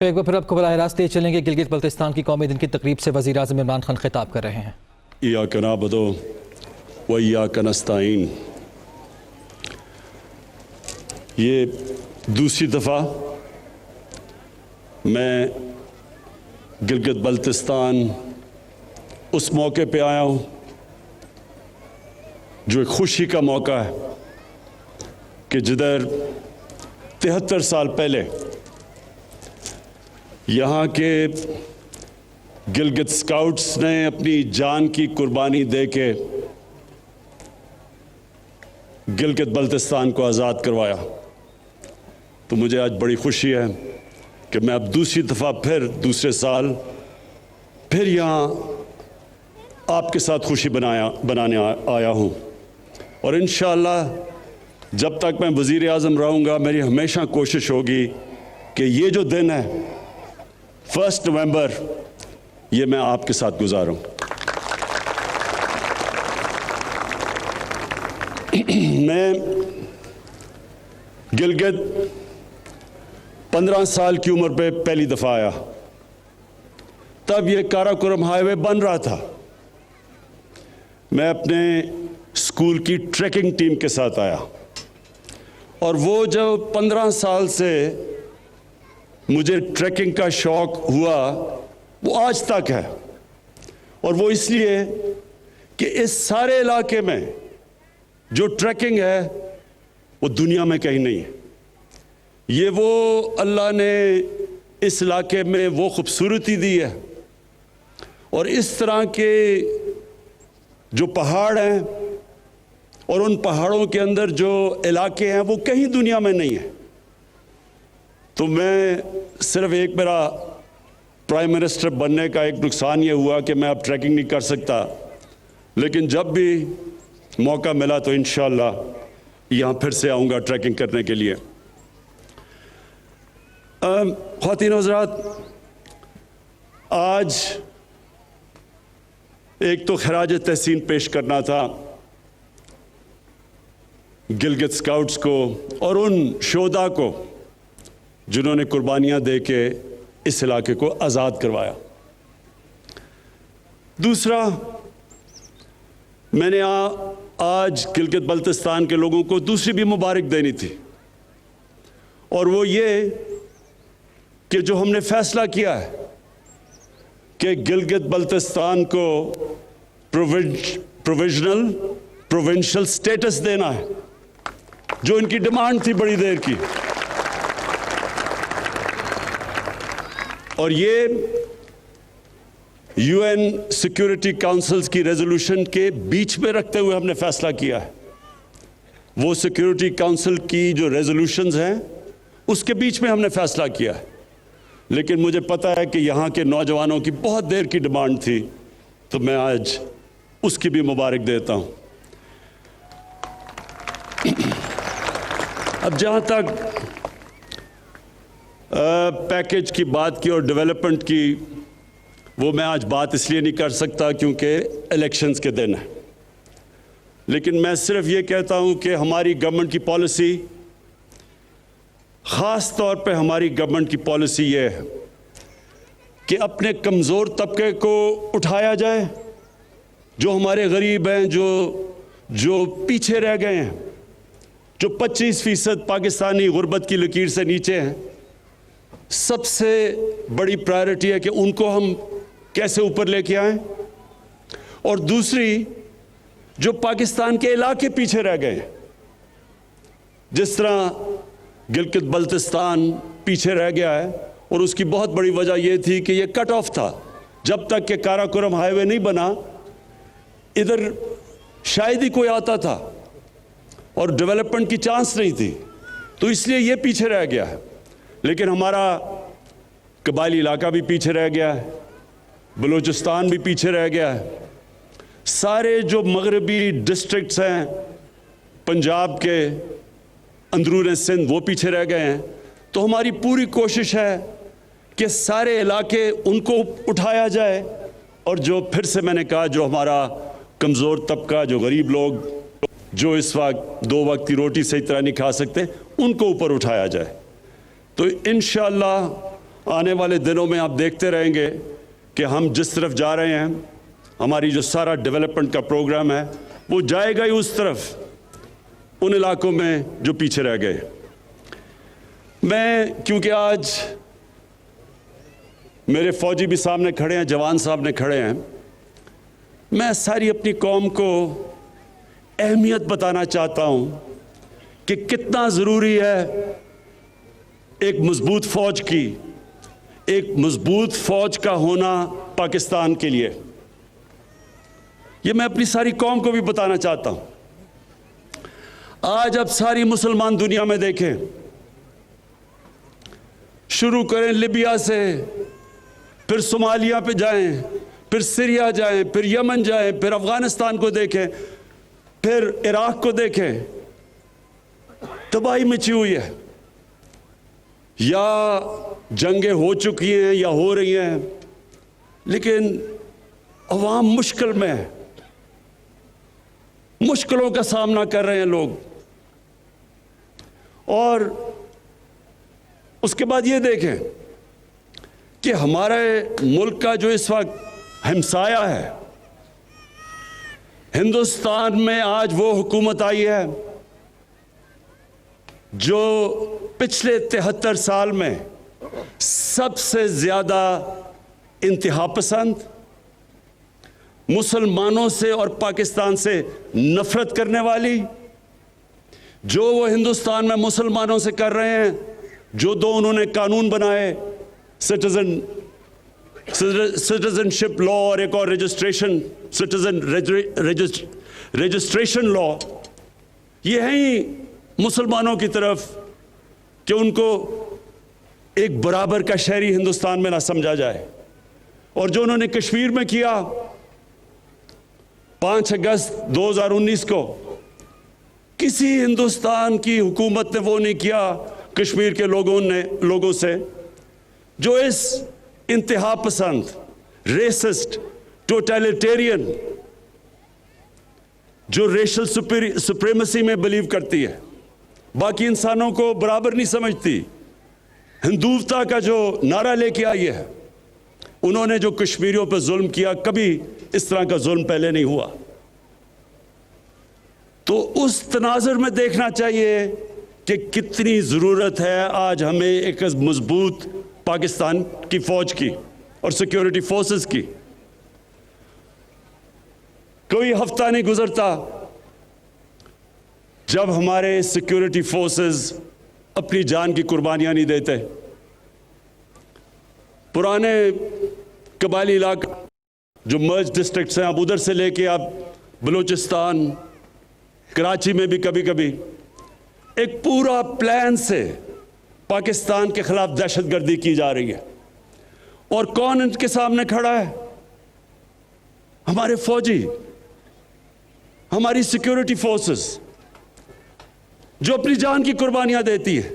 ایک بار پھر آپ کو براہ راست چلیں گے گلگت بلتستان کی قومی دن کی تقریب سے وزیر اعظم عمران خان خطاب کر رہے ہیں۔ ایاک نعبد و ایاک نستعین، یہ دوسری دفعہ میں گلگت بلتستان اس موقع پہ آیا ہوں جو ایک خوشی کا موقع ہے کہ جدھر 73 سال پہلے یہاں کے گلگت اسکاؤٹس نے اپنی جان کی قربانی دے کے گلگت بلتستان کو آزاد کروایا، تو مجھے آج بڑی خوشی ہے کہ میں اب دوسری دفعہ دوسرے سال پھر یہاں آپ کے ساتھ خوشی بنانے آیا ہوں، اور انشاءاللہ جب تک میں وزیر اعظم رہوں گا میری ہمیشہ کوشش ہوگی کہ یہ جو دن ہے 1 نومبر یہ میں آپ کے ساتھ گزاروں۔ میں گلگت 15 سال کی عمر پہ پہلی دفعہ آیا، تب یہ کاراکورم ہائی وے بن رہا تھا۔ میں اپنے اسکول کی ٹریکنگ ٹیم کے ساتھ آیا، اور وہ جو 15 سال سے مجھے ٹریکنگ کا شوق ہوا وہ آج تک ہے، اور وہ اس لیے کہ اس سارے علاقے میں جو ٹریکنگ ہے وہ دنیا میں کہیں نہیں ہے۔ یہ وہ اللہ نے اس علاقے میں وہ خوبصورتی دی ہے، اور اس طرح کے جو پہاڑ ہیں اور ان پہاڑوں کے اندر جو علاقے ہیں وہ کہیں دنیا میں نہیں ہیں۔ تو میں صرف ایک میرا پرائم منسٹر بننے کا ایک نقصان یہ ہوا کہ میں اب ٹریکنگ نہیں کر سکتا، لیکن جب بھی موقع ملا تو انشاءاللہ یہاں پھر سے آؤں گا ٹریکنگ کرنے کے لیے۔ خواتین و حضرات، آج ایک تو خراج تحسین پیش کرنا تھا گلگت اسکاؤٹس کو اور ان شہداء کو جنہوں نے قربانیاں دے کے اس علاقے کو آزاد کروایا۔ دوسرا، میں نے آج گلگت بلتستان کے لوگوں کو دوسری بھی مبارک دینی تھی، اور وہ یہ کہ جو ہم نے فیصلہ کیا ہے کہ گلگت بلتستان کو پروونشل سٹیٹس دینا ہے، جو ان کی ڈیمانڈ تھی بڑی دیر کی، اور یہ UN سیکیورٹی کاؤنسلز کی ریزولوشن کے بیچ میں رکھتے ہوئے ہم نے فیصلہ کیا ہے۔ وہ سیکیورٹی کاؤنسل کی جو ریزولوشنز ہیں اس کے بیچ میں ہم نے فیصلہ کیا ہے، لیکن مجھے پتا ہے کہ یہاں کے نوجوانوں کی بہت دیر کی ڈیمانڈ تھی، تو میں آج اس کی بھی مبارک دیتا ہوں۔ اب جہاں تک پیکیج کی بات کی اور ڈیولپمنٹ کی، وہ میں آج بات اس لیے نہیں کر سکتا کیونکہ الیکشنز کے دن ہیں، لیکن میں صرف یہ کہتا ہوں کہ ہماری گورنمنٹ کی پالیسی، خاص طور پہ ہماری گورنمنٹ کی پالیسی یہ ہے کہ اپنے کمزور طبقے کو اٹھایا جائے، جو ہمارے غریب ہیں، جو پیچھے رہ گئے ہیں، جو 25% پاکستانی غربت کی لکیر سے نیچے ہیں۔ سب سے بڑی پرائرٹی ہے کہ ان کو ہم کیسے اوپر لے کے آئیں، اور دوسری جو پاکستان کے علاقے پیچھے رہ گئے ہیں، جس طرح گلگت بلتستان پیچھے رہ گیا ہے، اور اس کی بہت بڑی وجہ یہ تھی کہ یہ کٹ آف تھا۔ جب تک کہ کاراکورم ہائی وے نہیں بنا ادھر شاید ہی کوئی آتا تھا اور ڈیولپمنٹ کی چانس نہیں تھی، تو اس لیے یہ پیچھے رہ گیا ہے۔ لیکن ہمارا قبائلی علاقہ بھی پیچھے رہ گیا ہے، بلوچستان بھی پیچھے رہ گیا ہے، سارے جو مغربی ڈسٹرکٹس ہیں پنجاب کے اندرون سندھ وہ پیچھے رہ گئے ہیں۔ تو ہماری پوری کوشش ہے کہ سارے علاقے ان کو اٹھایا جائے، اور جو پھر سے میں نے کہا جو ہمارا کمزور طبقہ، جو غریب لوگ، جو اس وقت 2 وقت کی روٹی صحیح طرح نہیں کھا سکتے، ان کو اوپر اٹھایا جائے۔ تو انشاءاللہ آنے والے دنوں میں آپ دیکھتے رہیں گے کہ ہم جس طرف جا رہے ہیں، ہماری جو سارا ڈیولپمنٹ کا پروگرام ہے وہ جائے گا ہی اس طرف، ان علاقوں میں جو پیچھے رہ گئے۔ میں کیونکہ آج میرے فوجی بھی سامنے کھڑے ہیں، جوان سامنے کھڑے ہیں، میں ساری اپنی قوم کو اہمیت بتانا چاہتا ہوں کہ کتنا ضروری ہے ایک مضبوط فوج کی، ایک مضبوط فوج کا ہونا پاکستان کے لیے۔ یہ میں اپنی ساری قوم کو بھی بتانا چاہتا ہوں۔ آج اب ساری مسلمان دنیا میں دیکھیں، شروع کریں لیبیا سے، پھر صومالیہ پہ جائیں، پھر سیریا جائیں، پھر یمن جائیں، پھر افغانستان کو دیکھیں، پھر عراق کو دیکھیں، تباہی مچی ہوئی ہے، یا جنگیں ہو چکی ہیں یا ہو رہی ہیں، لیکن عوام مشکل میں ہے، مشکلوں کا سامنا کر رہے ہیں لوگ۔ اور اس کے بعد یہ دیکھیں کہ ہمارے ملک کا جو اس وقت ہمسایہ ہے، ہندوستان میں آج وہ حکومت آئی ہے جو پچھلے 73 سال میں سب سے زیادہ انتہا پسند، مسلمانوں سے اور پاکستان سے نفرت کرنے والی، جو وہ ہندوستان میں مسلمانوں سے کر رہے ہیں، جو دو انہوں نے قانون بنائے، سٹیزن شپ لا اور ایک اور رجسٹریشن لا، یہ ہیں ہی مسلمانوں کی طرف کہ ان کو ایک برابر کا شہری ہندوستان میں نہ سمجھا جائے۔ اور جو انہوں نے کشمیر میں کیا 5 اگست 2019 کو، کسی ہندوستان کی حکومت نے وہ نہیں کیا کشمیر کے لوگوں سے جو اس انتہا پسند، ریسسٹ، ٹوٹیلیٹیرین، جو ریشل سپریمیسی میں بلیو کرتی ہے، باقی انسانوں کو برابر نہیں سمجھتی، ہندوتا کا جو نعرہ لے کے آئی ہے، انہوں نے جو کشمیریوں پہ ظلم کیا، کبھی اس طرح کا ظلم پہلے نہیں ہوا۔ تو اس تناظر میں دیکھنا چاہیے کہ کتنی ضرورت ہے آج ہمیں ایک مضبوط پاکستان کی فوج کی اور سیکیورٹی فورسز کی۔ کوئی ہفتہ نہیں گزرتا جب ہمارے سیکیورٹی فورسز اپنی جان کی قربانیاں نہیں دیتے۔ پرانے قبائلی علاقے جو مرج ڈسٹرکٹس ہیں، اب ادھر سے لے کے اب بلوچستان، کراچی میں بھی کبھی کبھی ایک پورا پلان سے پاکستان کے خلاف دہشت گردی کی جا رہی ہے۔ اور کون ان کے سامنے کھڑا ہے؟ ہمارے فوجی، ہماری سیکیورٹی فورسز، جو اپنی جان کی قربانیاں دیتی ہے۔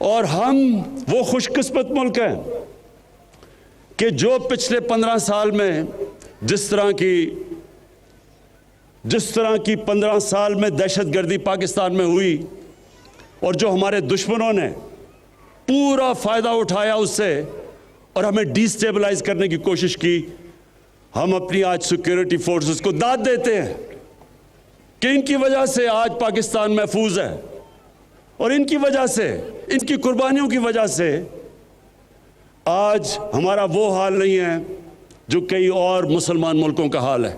اور ہم وہ خوش قسمت ملک ہیں کہ جو پچھلے 15 سال میں جس طرح کی 15 سال میں دہشت گردی پاکستان میں ہوئی، اور جو ہمارے دشمنوں نے پورا فائدہ اٹھایا اس سے اور ہمیں ڈی سٹیبلائز کرنے کی کوشش کی، ہم اپنی آج سیکیورٹی فورسز کو داد دیتے ہیں کہ ان کی وجہ سے آج پاکستان محفوظ ہے، اور ان کی وجہ سے، ان کی قربانیوں کی وجہ سے آج ہمارا وہ حال نہیں ہے جو کئی اور مسلمان ملکوں کا حال ہے۔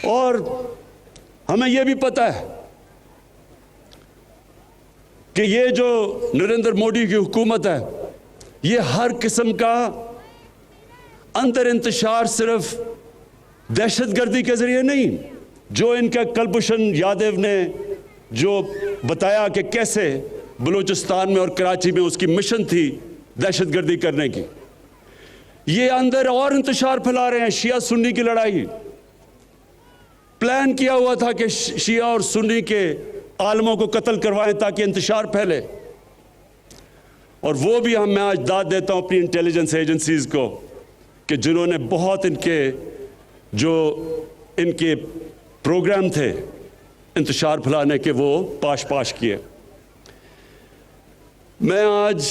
اور ہمیں یہ بھی پتہ ہے کہ یہ جو نریندر مودی کی حکومت ہے، یہ ہر قسم کا اندر انتشار صرف دہشت گردی کے ذریعے نہیں، جو ان کا کلبھوشن یادو نے جو بتایا کہ کیسے بلوچستان میں اور کراچی میں اس کی مشن تھی دہشت گردی کرنے کی، یہ اندر اور انتشار پھیلا رہے ہیں۔ شیعہ سنی کی لڑائی، پلان کیا ہوا تھا کہ شیعہ اور سنی کے عالموں کو قتل کروائیں تاکہ انتشار پھیلے، اور وہ بھی میں آج داد دیتا ہوں اپنی انٹیلیجنس ایجنسیز کو کہ جنہوں نے بہت ان کے پروگرام تھے انتشار پھیلانے کے، وہ پاش کیے۔ میں آج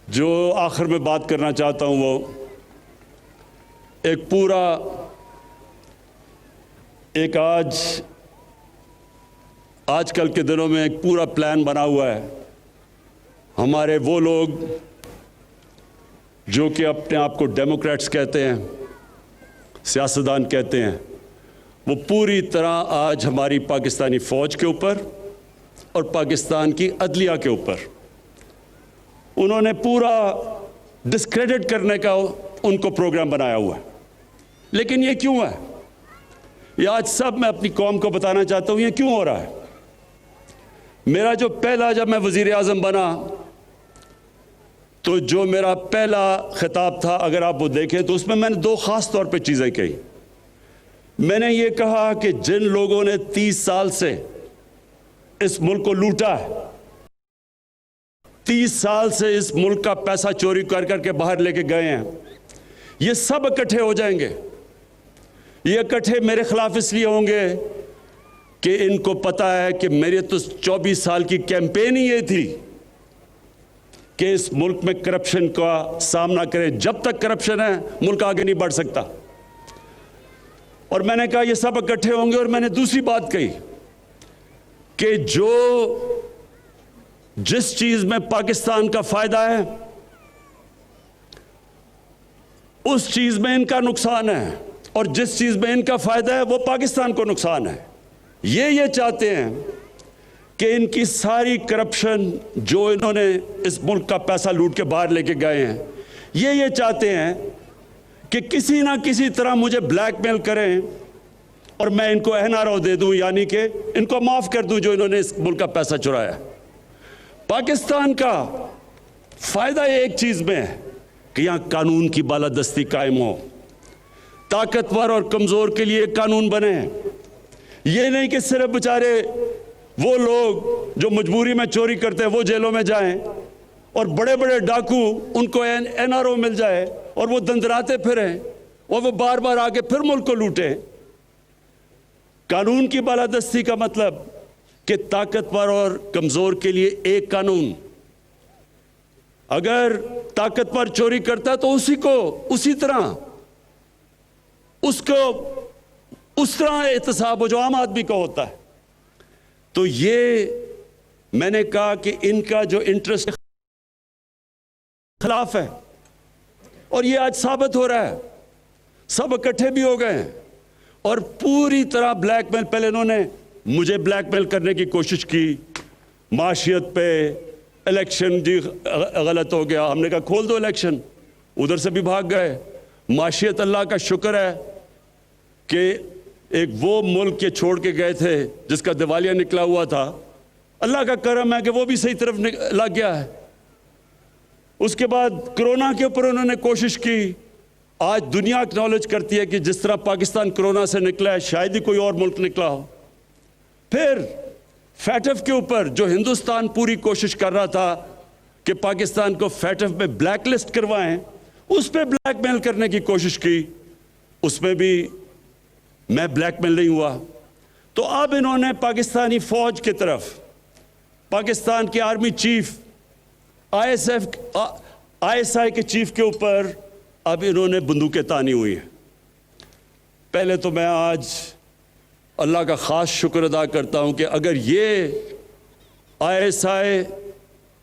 جو آخر میں بات کرنا چاہتا ہوں وہ ایک آج کل کے دنوں میں ایک پورا پلان بنا ہوا ہے. ہمارے وہ لوگ جو کہ اپنے آپ کو ڈیموکریٹس کہتے ہیں, سیاستدان کہتے ہیں, وہ پوری طرح آج ہماری پاکستانی فوج کے اوپر اور پاکستان کی عدلیہ کے اوپر انہوں نے پورا ڈسکریڈٹ کرنے کا ان کو پروگرام بنایا ہوا ہے. لیکن یہ کیوں ہے؟ یہ آج سب میں اپنی قوم کو بتانا چاہتا ہوں یہ کیوں ہو رہا ہے. میرا جو پہلا جب میں وزیر اعظم بنا تو جو میرا پہلا خطاب تھا اگر آپ وہ دیکھیں تو اس میں نے دو خاص طور پہ چیزیں کہی. میں نے یہ کہا کہ جن لوگوں نے 30 سال سے اس ملک کو لوٹا ہے, 30 سال سے اس ملک کا پیسہ چوری کر کے باہر لے کے گئے ہیں, یہ سب اکٹھے ہو جائیں گے. یہ اکٹھے میرے خلاف اس لیے ہوں گے کہ ان کو پتا ہے کہ میرے تو 24 سال کی کیمپین ہی یہ تھی کہ اس ملک میں کرپشن کا سامنا کریں. جب تک کرپشن ہے ملک آگے نہیں بڑھ سکتا. اور میں نے کہا یہ سب اکٹھے ہوں گے. اور میں نے دوسری بات کہی کہ جس چیز میں پاکستان کا فائدہ ہے اس چیز میں ان کا نقصان ہے, اور جس چیز میں ان کا فائدہ ہے وہ پاکستان کو نقصان ہے. یہ چاہتے ہیں کہ ان کی ساری کرپشن جو انہوں نے اس ملک کا پیسہ لوٹ کے باہر لے کے گئے ہیں, یہ چاہتے ہیں کہ کسی نہ کسی طرح مجھے بلیک میل کریں اور میں ان کو NRO دے دوں, یعنی کہ ان کو معاف کر دوں جو انہوں نے اس ملک کا پیسہ چرایا. پاکستان کا فائدہ ایک چیز میں ہے کہ یہاں قانون کی بالادستی قائم ہو, طاقتور اور کمزور کے لیے قانون بنے. یہ نہیں کہ صرف بیچارے وہ لوگ جو مجبوری میں چوری کرتے ہیں وہ جیلوں میں جائیں اور بڑے بڑے ڈاکو ان کو NRO مل جائے اور وہ دندراتے پھریں اور وہ بار بار آ کے پھر ملک کو لوٹیں. قانون کی بالادستی کا مطلب کہ طاقتور اور کمزور کے لیے ایک قانون. اگر طاقتور چوری کرتا ہے تو اسی طرح احتساب ہو جو عام آدمی کا ہوتا ہے. تو یہ میں نے کہا کہ ان کا جو انٹرسٹ خلاف ہے اور یہ آج ثابت ہو رہا ہے. سب اکٹھے بھی ہو گئے ہیں اور پوری طرح بلیک میل. پہلے انہوں نے مجھے بلیک میل کرنے کی کوشش کی معاشیت پہ, الیکشن جی غلط ہو گیا, ہم نے کہا کھول دو الیکشن, ادھر سے بھی بھاگ گئے. معاشیت اللہ کا شکر ہے کہ ایک وہ ملک کے چھوڑ کے گئے تھے جس کا دیوالیہ نکلا ہوا تھا, اللہ کا کرم ہے کہ وہ بھی صحیح طرف لگ گیا ہے. اس کے بعد کرونا کے اوپر انہوں نے کوشش کی. آج دنیا اکنالج کرتی ہے کہ جس طرح پاکستان کرونا سے نکلا ہے شاید ہی کوئی اور ملک نکلا ہو. پھر فیٹف کے اوپر جو ہندوستان پوری کوشش کر رہا تھا کہ پاکستان کو فیٹف میں بلیک لسٹ کروائیں, اس پہ بلیک میل کرنے کی کوشش کی, اس میں بھی میں بلیک میل نہیں ہوا. تو اب انہوں نے پاکستانی فوج کی طرف, پاکستان کے آرمی چیف, ISI کے چیف کے اوپر اب انہوں نے بندوقیں تانی ہوئی ہیں. پہلے تو میں آج اللہ کا خاص شکر ادا کرتا ہوں کہ اگر یہ ISI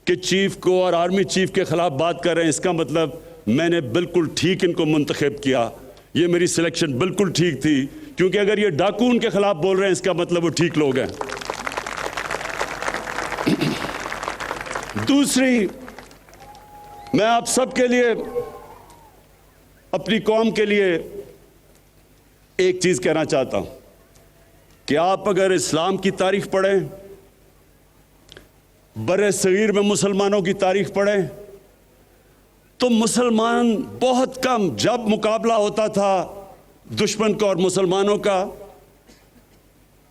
کے چیف کو اور آرمی چیف کے خلاف بات کر رہے ہیں, اس کا مطلب میں نے بالکل ٹھیک ان کو منتخب کیا. یہ میری سلیکشن بالکل ٹھیک تھی, کیونکہ اگر یہ ڈاکو ان کے خلاف بول رہے ہیں اس کا مطلب وہ ٹھیک لوگ ہیں. دوسری, میں آپ سب کے لیے, اپنی قوم کے لیے ایک چیز کہنا چاہتا ہوں کہ آپ اگر اسلام کی تاریخ پڑھیں, بر صغیر میں مسلمانوں کی تاریخ پڑھیں, تو مسلمان بہت کم, جب مقابلہ ہوتا تھا دشمن کا اور مسلمانوں کا,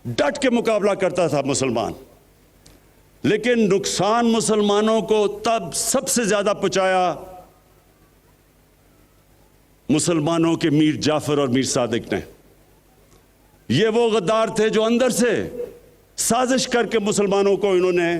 ڈٹ کے مقابلہ کرتا تھا مسلمان. لیکن نقصان مسلمانوں کو تب سب سے زیادہ پہنچایا مسلمانوں کے میر جعفر اور میر صادق نے. یہ وہ غدار تھے جو اندر سے سازش کر کے مسلمانوں کو انہوں نے